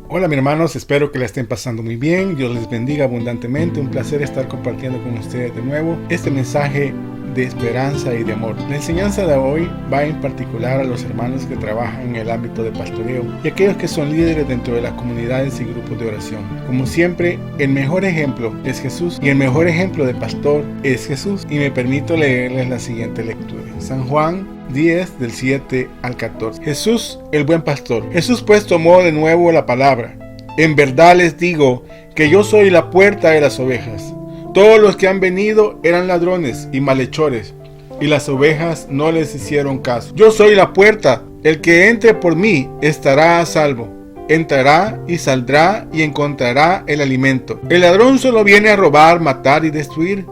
Hola mis hermanos, espero que la estén pasando muy bien. Dios les bendiga abundantemente. Un placer estar compartiendo con ustedes de nuevo este mensaje de esperanza y de amor. La enseñanza de hoy va en particular a los hermanos que trabajan en el ámbito de pastoreo y aquellos que son líderes dentro de las comunidades y grupos de oración. Como siempre, el mejor ejemplo es Jesús y el mejor ejemplo de pastor es Jesús. Y me permito leerles la siguiente lectura. San Juan 10 del 7 al 14. Jesús, el buen pastor. Jesús pues tomó de nuevo la palabra. En verdad les digo que yo soy la puerta de las ovejas. Todos los que han venido eran ladrones y malhechores, y las ovejas no les hicieron caso. Yo soy la puerta. El que entre por mí estará a salvo. Entrará y saldrá y encontrará el alimento. El ladrón solo viene a robar, matar y destruir,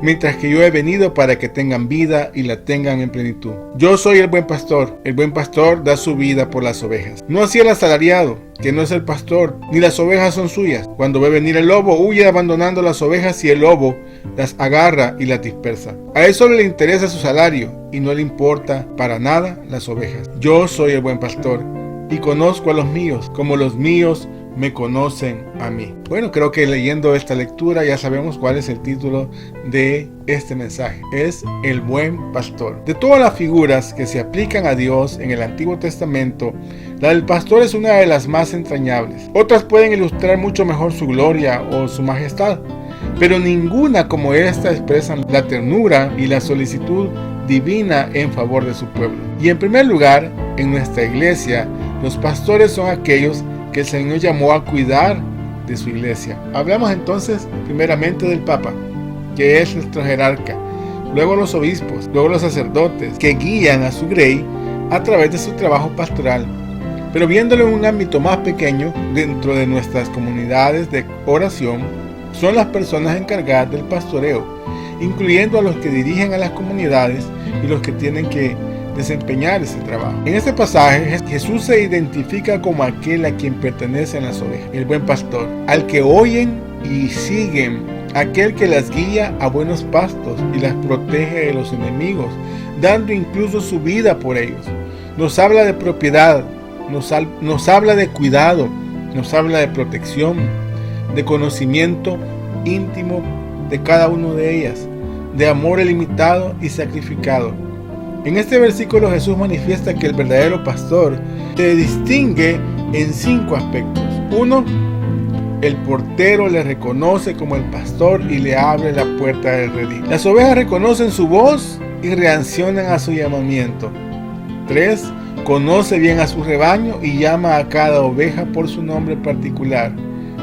mientras que yo he venido para que tengan vida y la tengan en plenitud. Yo soy el buen pastor. El buen pastor da su vida por las ovejas. No así el asalariado, que no es el pastor, ni las ovejas son suyas. Cuando ve venir el lobo, huye abandonando las ovejas y el lobo las agarra y las dispersa. A él solo le interesa su salario y no le importa para nada las ovejas. Yo soy el buen pastor y conozco a los míos, como los míos me conocen a mí. Bueno, creo que leyendo esta lectura ya sabemos cuál es el título de este mensaje. Es el buen pastor. De todas las figuras que se aplican a Dios en el Antiguo Testamento, la del pastor es una de las más entrañables. Otras pueden ilustrar mucho mejor su gloria o su majestad, pero ninguna como esta expresan la ternura y la solicitud divina en favor de su pueblo. Y en primer lugar, en nuestra iglesia, los pastores son aquellos que el Señor llamó a cuidar de su iglesia. Hablamos entonces primeramente del Papa, que es nuestro jerarca, luego los obispos, luego los sacerdotes, que guían a su grey a través de su trabajo pastoral. Pero viéndolo en un ámbito más pequeño, dentro de nuestras comunidades de oración, son las personas encargadas del pastoreo, incluyendo a los que dirigen a las comunidades y los que tienen que desempeñar ese trabajo. En este pasaje Jesús se identifica como aquel a quien pertenecen las ovejas, el buen pastor, al que oyen y siguen, aquel que las guía a buenos pastos y las protege de los enemigos, dando incluso su vida por ellos. Nos habla de propiedad, nos habla de cuidado, nos habla de protección, de conocimiento íntimo de cada una de ellas, de amor ilimitado y sacrificado. En este versículo Jesús manifiesta que el verdadero pastor se distingue en 5 aspectos. 1. El portero le reconoce como el pastor y le abre la puerta del redil. Las ovejas reconocen su voz y reaccionan a su llamamiento. 3. Conoce bien a su rebaño y llama a cada oveja por su nombre particular.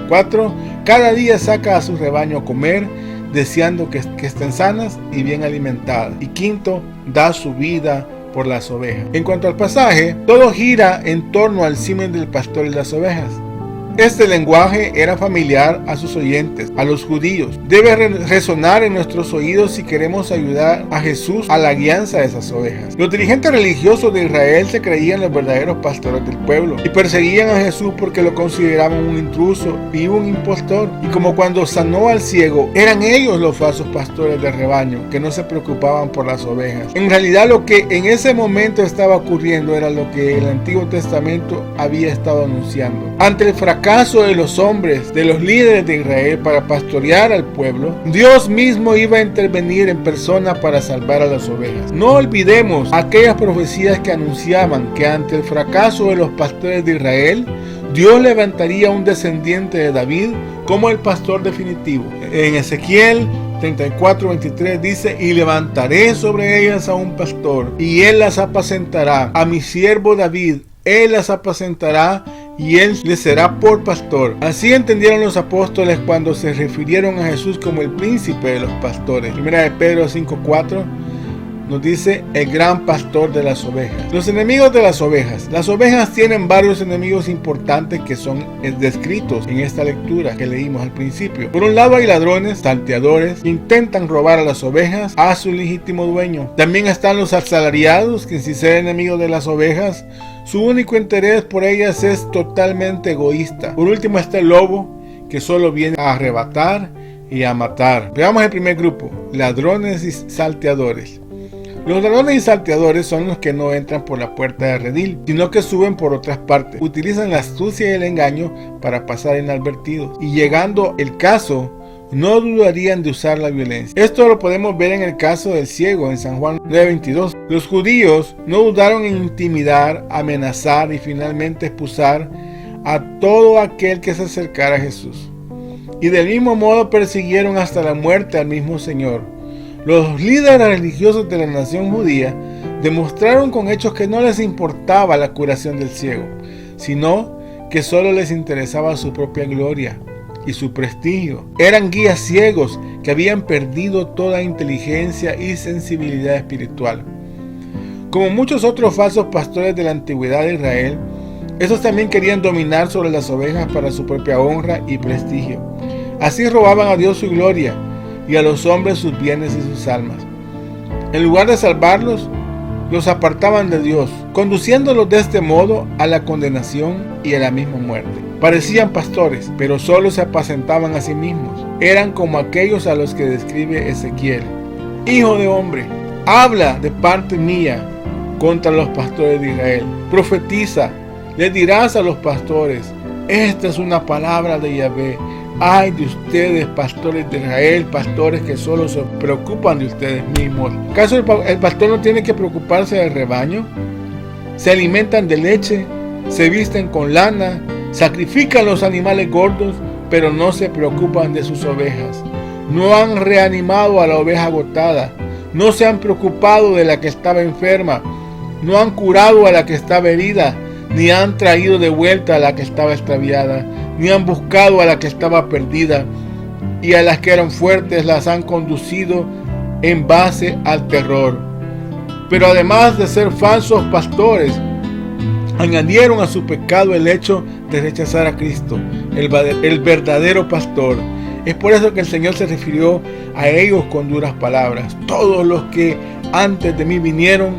4. Cada día saca a su rebaño a comer, deseando que estén sanas y bien alimentadas. Y 5. Da su vida por las ovejas. En cuanto al pasaje, todo gira en torno al símil del pastor y las ovejas. Este lenguaje era familiar a sus oyentes, a los judíos. Debe resonar en nuestros oídos si queremos ayudar a Jesús a la guianza de esas ovejas. Los dirigentes religiosos de Israel se creían los verdaderos pastores del pueblo y perseguían a Jesús porque lo consideraban un intruso y un impostor. Y como cuando sanó al ciego, eran ellos los falsos pastores del rebaño que no se preocupaban por las ovejas. En realidad lo que en ese momento estaba ocurriendo era lo que el Antiguo Testamento había estado anunciando. Ante el fracaso de los hombres, de los líderes de Israel para pastorear al pueblo, Dios mismo iba a intervenir en persona para salvar a las ovejas. No olvidemos aquellas profecías que anunciaban que ante el fracaso de los pastores de Israel, Dios levantaría un descendiente de David como el pastor definitivo. En Ezequiel 34:23 dice: y levantaré sobre ellas a un pastor, y él las apacentará. A mi siervo David, él las apacentará, y él les será por pastor. Así entendieron los apóstoles cuando se refirieron a Jesús como el príncipe de los pastores. Primera de Pedro 5:4 nos dice: el gran pastor de las ovejas. Los enemigos de las ovejas. Las ovejas tienen varios enemigos importantes que son descritos en esta lectura que leímos al principio. Por un lado hay ladrones, salteadores, que intentan robar a las ovejas a su legítimo dueño. También están los asalariados, que sin ser enemigos de las ovejas, su único interés por ellas es totalmente egoísta. Por último está el lobo, que solo viene a arrebatar y a matar. Veamos el primer grupo: ladrones y salteadores. Los ladrones y salteadores son los que no entran por la puerta del redil, sino que suben por otras partes. Utilizan la astucia y el engaño para pasar inadvertidos. Y llegando el caso, no dudarían de usar la violencia. Esto lo podemos ver en el caso del ciego en San Juan 9:22. Los judíos no dudaron en intimidar, amenazar y finalmente expulsar a todo aquel que se acercara a Jesús. Y del mismo modo persiguieron hasta la muerte al mismo Señor. Los líderes religiosos de la nación judía demostraron con hechos que no les importaba la curación del ciego, sino que solo les interesaba su propia gloria y su prestigio. Eran guías ciegos que habían perdido toda inteligencia y sensibilidad espiritual. Como muchos otros falsos pastores de la antigüedad de Israel, estos también querían dominar sobre las ovejas para su propia honra y prestigio. Así robaban a Dios su gloria y a los hombres sus bienes y sus almas. En lugar de salvarlos, los apartaban de Dios, conduciéndolos de este modo a la condenación y a la misma muerte. Parecían pastores, pero solo se apacentaban a sí mismos. Eran como aquellos a los que describe Ezequiel: Hijo de hombre, habla de parte mía contra los pastores de Israel. Profetiza, les dirás a los pastores: esta es una palabra de Yahvé. Ay de ustedes, pastores de Israel, pastores que solo se preocupan de ustedes mismos. ¿Acaso el pastor no tiene que preocuparse del rebaño? Se alimentan de leche, se visten con lana, sacrifican los animales gordos, pero no se preocupan de sus ovejas. No han reanimado a la oveja agotada, no se han preocupado de la que estaba enferma, no han curado a la que estaba herida, ni han traído de vuelta a la que estaba extraviada, ni han buscado a la que estaba perdida, y a las que eran fuertes las han conducido en base al terror. Pero además de ser falsos pastores, añadieron a su pecado el hecho de rechazar a Cristo, el verdadero pastor. Es por eso que el Señor se refirió a ellos con duras palabras: todos los que antes de mí vinieron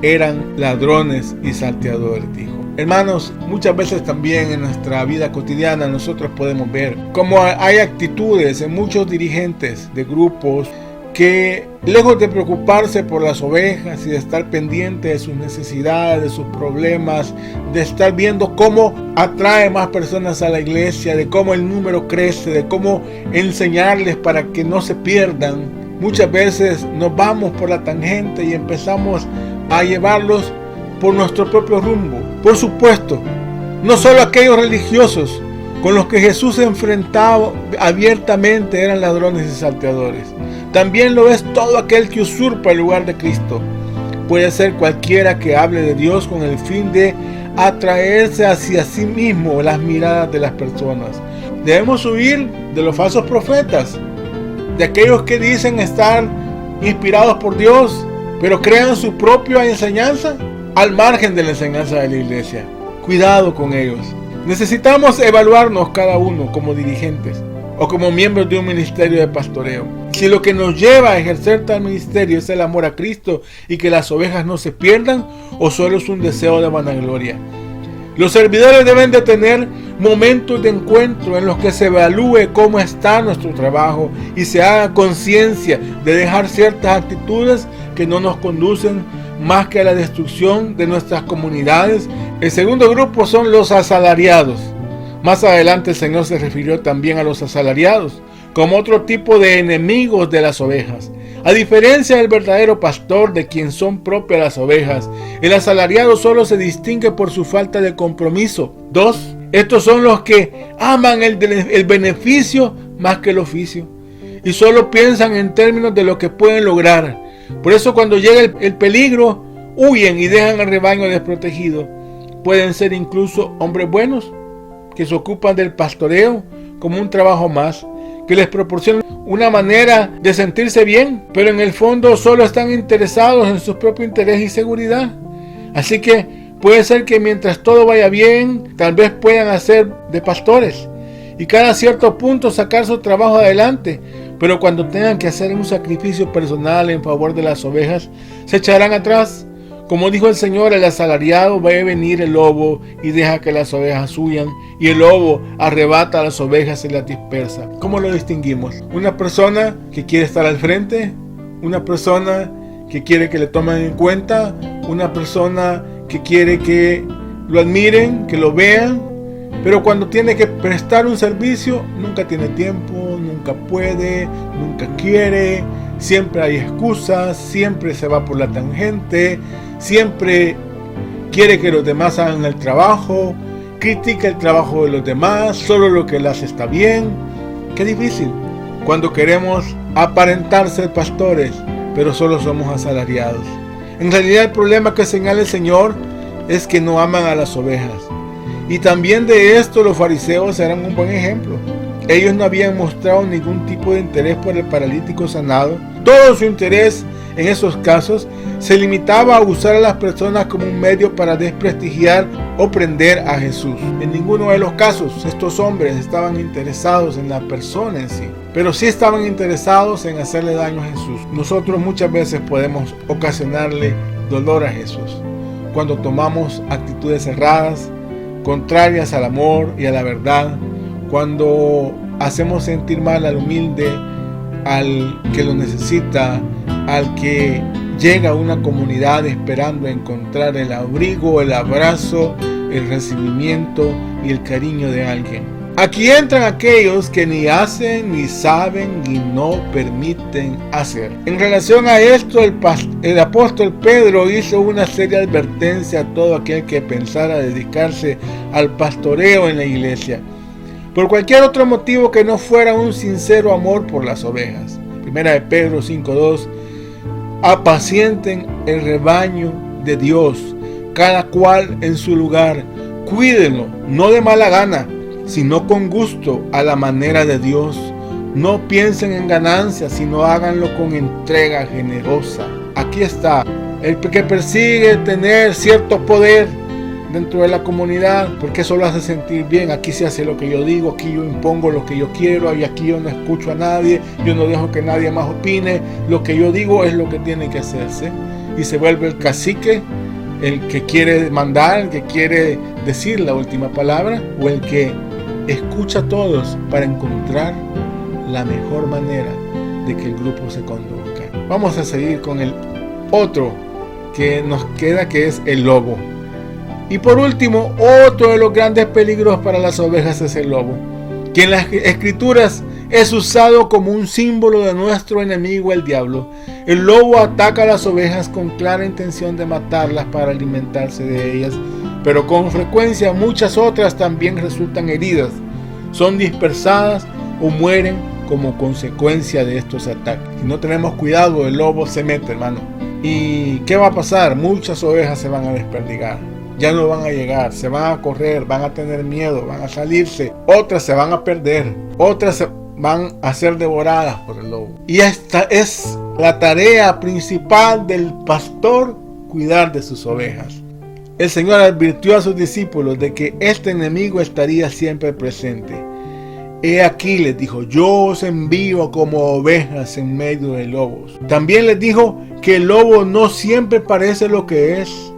eran ladrones y salteadores, dijo. Hermanos, muchas veces también en nuestra vida cotidiana nosotros podemos ver cómo hay actitudes en muchos dirigentes de grupos que, lejos de preocuparse por las ovejas y de estar pendiente de sus necesidades, de sus problemas, de estar viendo cómo atrae más personas a la iglesia, de cómo el número crece, de cómo enseñarles para que no se pierdan, muchas veces nos vamos por la tangente y empezamos a llevarlos por nuestro propio rumbo. Por supuesto, no solo aquellos religiosos con los que Jesús se enfrentaba abiertamente eran ladrones y salteadores. También lo es todo aquel que usurpa el lugar de Cristo. Puede ser cualquiera que hable de Dios con el fin de atraerse hacia sí mismo las miradas de las personas. Debemos huir de los falsos profetas, de aquellos que dicen estar inspirados por Dios, pero crean su propia enseñanza al margen de la enseñanza de la iglesia. Cuidado con ellos. Necesitamos evaluarnos cada uno como dirigentes o como miembros de un ministerio de pastoreo. Si lo que nos lleva a ejercer tal ministerio es el amor a Cristo y que las ovejas no se pierdan, o solo es un deseo de vanagloria. Los servidores deben de tener momentos de encuentro en los que se evalúe cómo está nuestro trabajo y se haga conciencia de dejar ciertas actitudes que no nos conducen más que a la destrucción de nuestras comunidades. El segundo grupo son los asalariados. Más adelante el Señor se refirió también a los asalariados como otro tipo de enemigos de las ovejas. A diferencia del verdadero pastor, de quien son propias las ovejas, el asalariado solo se distingue por su falta de compromiso. 2. Estos son los que aman el beneficio más que el oficio y solo piensan en términos de lo que pueden lograr. Por eso cuando llega el peligro, huyen y dejan al rebaño desprotegido. Pueden ser incluso hombres buenos que se ocupan del pastoreo como un trabajo más, que les proporciona una manera de sentirse bien, pero en el fondo solo están interesados en su propio interés y seguridad. Así que puede ser que mientras todo vaya bien, tal vez puedan hacer de pastores y cada cierto punto sacar su trabajo adelante, pero cuando tengan que hacer un sacrificio personal en favor de las ovejas, se echarán atrás. Como dijo el Señor, el asalariado ve venir el lobo y deja que las ovejas huyan, y el lobo arrebata a las ovejas y las dispersa. ¿Cómo lo distinguimos? Una persona que quiere estar al frente, una persona que quiere que le tomen en cuenta, una persona que quiere que lo admiren, que lo vean, pero cuando tiene que prestar un servicio, nunca tiene tiempo, nunca puede, nunca quiere, siempre hay excusas, siempre se va por la tangente, siempre quiere que los demás hagan el trabajo, critica el trabajo de los demás, solo lo que él hace está bien. Qué difícil cuando queremos aparentar ser pastores, pero solo somos asalariados. En realidad el problema que señala el Señor es que no aman a las ovejas. Y también de esto los fariseos eran un buen ejemplo. Ellos no habían mostrado ningún tipo de interés por el paralítico sanado. Todo su interés en esos casos se limitaba a usar a las personas como un medio para desprestigiar o prender a Jesús. En ninguno de los casos estos hombres estaban interesados en la persona en sí, pero sí estaban interesados en hacerle daño a Jesús. Nosotros muchas veces podemos ocasionarle dolor a Jesús cuando tomamos actitudes cerradas, contrarias al amor y a la verdad, cuando hacemos sentir mal al humilde, al que lo necesita, al que llega a una comunidad esperando encontrar el abrigo, el abrazo, el recibimiento y el cariño de alguien. Aquí entran aquellos que ni hacen, ni saben, ni no permiten hacer. En relación a esto, el apóstol Pedro hizo una seria advertencia a todo aquel que pensara dedicarse al pastoreo en la iglesia, por cualquier otro motivo que no fuera un sincero amor por las ovejas. Primera de Pedro 5:2. Apacienten el rebaño de Dios, cada cual en su lugar. Cuídenlo, no de mala gana, sino con gusto, a la manera de Dios. No piensen en ganancias, sino háganlo con entrega generosa. Aquí está, el que persigue tener cierto poder dentro de la comunidad, porque eso lo hace sentir bien. Aquí se hace lo que yo digo, aquí yo impongo lo que yo quiero, y aquí yo no escucho a nadie, yo no dejo que nadie más opine, lo que yo digo es lo que tiene que hacerse, y se vuelve el cacique, el que quiere mandar, el que quiere decir la última palabra, o el que escucha a todos para encontrar la mejor manera de que el grupo se conduzca. Vamos a seguir con el otro que nos queda, que es el lobo. Y por último, otro de los grandes peligros para las ovejas es el lobo, que en las escrituras es usado como un símbolo de nuestro enemigo, el diablo. El lobo ataca a las ovejas con clara intención de matarlas para alimentarse de ellas, pero con frecuencia muchas otras también resultan heridas, son dispersadas o mueren como consecuencia de estos ataques. Si no tenemos cuidado, el lobo se mete, hermano. ¿Y qué va a pasar? Muchas ovejas se van a desperdigar. Ya no van a llegar, se van a correr, van a tener miedo, van a salirse. Otras se van a perder, otras se van a ser devoradas por el lobo. Y esta es la tarea principal del pastor, cuidar de sus ovejas. El Señor advirtió a sus discípulos de que este enemigo estaría siempre presente. He aquí, les dijo, yo os envío como ovejas en medio de lobos. También les dijo que el lobo no siempre parece lo que es,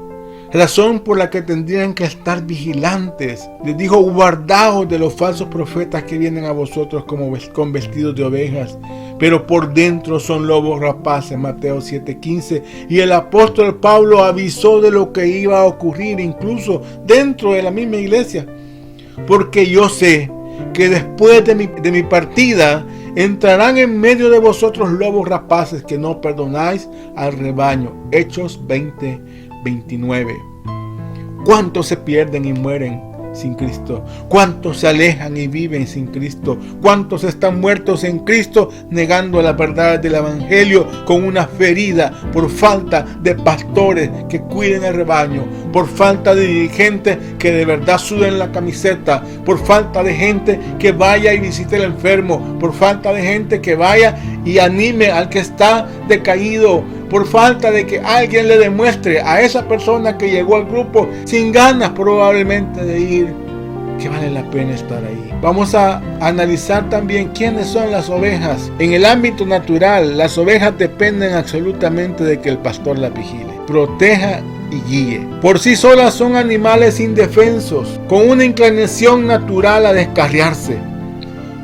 razón por la que tendrían que estar vigilantes. Les dijo, guardaos de los falsos profetas que vienen a vosotros como con vestidos de ovejas, pero por dentro son lobos rapaces. Mateo 7:15. Y el apóstol Pablo avisó de lo que iba a ocurrir incluso dentro de la misma iglesia. Porque yo sé que después de mi partida entrarán en medio de vosotros lobos rapaces que no perdonáis al rebaño. Hechos 20:29. ¿Cuántos se pierden y mueren sin Cristo? ¿Cuántos se alejan y viven sin Cristo? ¿Cuántos están muertos en Cristo negando las verdades del Evangelio con una ferida por falta de pastores que cuiden el rebaño, por falta de dirigentes que de verdad suden la camiseta, por falta de gente que vaya y visite al enfermo, por falta de gente que vaya y anime al que está decaído, por falta de que alguien le demuestre a esa persona que llegó al grupo sin ganas probablemente de ir, que vale la pena estar ahí. Vamos a analizar también quiénes son las ovejas. En el ámbito natural, las ovejas dependen absolutamente de que el pastor las vigile, proteja y guíe. Por sí solas son animales indefensos, con una inclinación natural a descarriarse.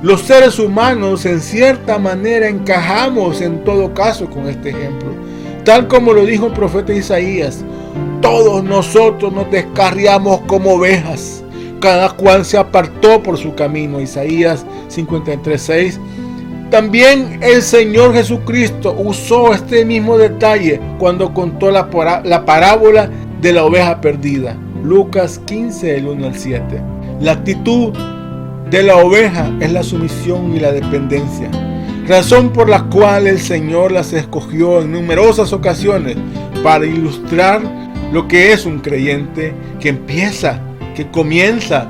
Los seres humanos en cierta manera encajamos en todo caso con este ejemplo. Tal como lo dijo el profeta Isaías, todos nosotros nos descarriamos como ovejas, cada cual se apartó por su camino. Isaías 53:6. También el Señor Jesucristo usó este mismo detalle cuando contó la parábola de la oveja perdida. Lucas 15, del 1 al 7. La actitud de la oveja es la sumisión y la dependencia, razón por la cual el Señor las escogió en numerosas ocasiones para ilustrar lo que es un creyente que comienza,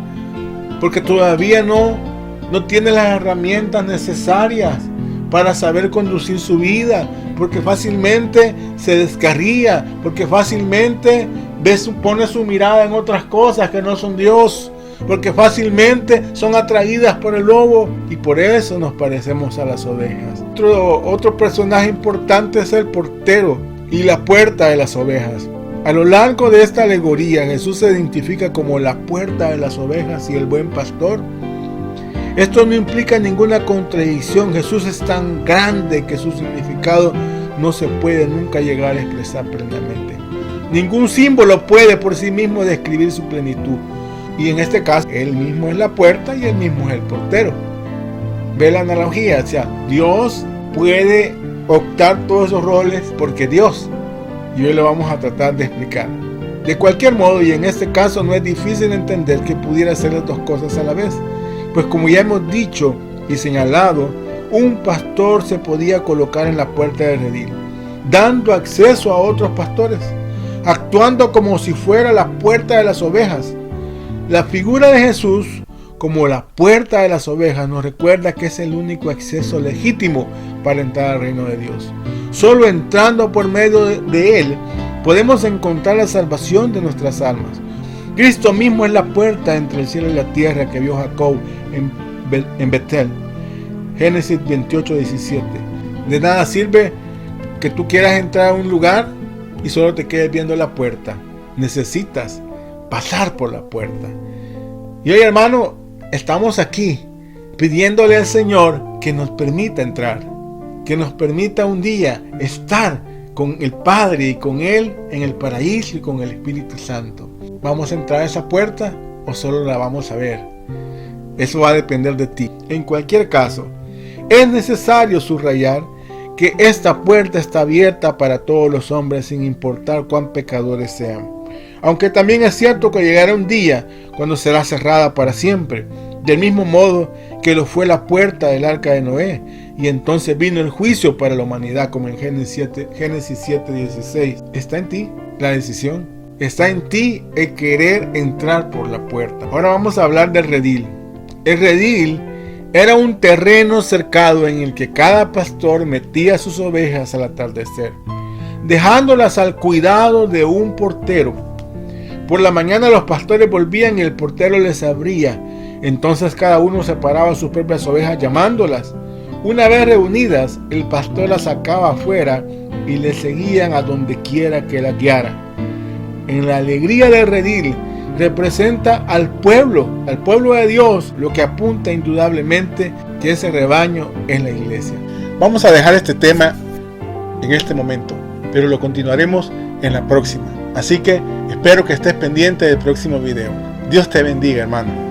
porque todavía no tiene las herramientas necesarias para saber conducir su vida, porque fácilmente se descarría, porque fácilmente pone su mirada en otras cosas que no son Dios, porque fácilmente son atraídas por el lobo y por eso nos parecemos a las ovejas. Otro personaje importante es el portero y la puerta de las ovejas. A lo largo de esta alegoría, Jesús se identifica como la puerta de las ovejas y el buen pastor. Esto no implica ninguna contradicción. Jesús es tan grande que su significado no se puede nunca llegar a expresar plenamente. Ningún símbolo puede por sí mismo describir su plenitud. Y en este caso, Él mismo es la puerta y Él mismo es el portero. ¿Ve la analogía? O sea, Dios puede optar todos esos roles porque es Dios. Y hoy lo vamos a tratar de explicar. De cualquier modo, y en este caso no es difícil entender que pudiera hacer las dos cosas a la vez. Pues como ya hemos dicho y señalado, un pastor se podía colocar en la puerta del redil, dando acceso a otros pastores, actuando como si fuera la puerta de las ovejas. La figura de Jesús como la puerta de las ovejas nos recuerda que es el único acceso legítimo para entrar al reino de Dios. Solo entrando por medio de Él podemos encontrar la salvación de nuestras almas. Cristo mismo es la puerta entre el cielo y la tierra que vio Jacob en Betel. Génesis 28:17. De nada sirve que tú quieras entrar a un lugar y solo te quedes viendo la puerta. Necesitas pasar por la puerta. Y hoy, hermano, estamos aquí pidiéndole al Señor que nos permita entrar, que nos permita un día estar con el Padre y con Él en el paraíso y con el Espíritu Santo. ¿Vamos a entrar a esa puerta o solo la vamos a ver? Eso va a depender de ti. En cualquier caso, es necesario subrayar que esta puerta está abierta para todos los hombres sin importar cuán pecadores sean. Aunque también es cierto que llegará un día cuando será cerrada para siempre, del mismo modo que lo fue la puerta del arca de Noé, y entonces vino el juicio para la humanidad, como en Génesis 7:16. Está en ti la decisión, está en ti el querer entrar por la puerta. Ahora vamos a hablar del redil. El redil era un terreno cercado en el que cada pastor metía sus ovejas al atardecer, dejándolas al cuidado de un portero. Por la mañana los pastores volvían y el portero les abría. Entonces cada uno separaba sus propias ovejas llamándolas. Una vez reunidas, el pastor las sacaba afuera y les seguían a donde quiera que las guiara. En la alegría del redil representa al pueblo de Dios, lo que apunta indudablemente que ese rebaño es la iglesia. Vamos a dejar este tema en este momento, pero lo continuaremos en la próxima. Así que espero que estés pendiente del próximo video. Dios te bendiga, hermano.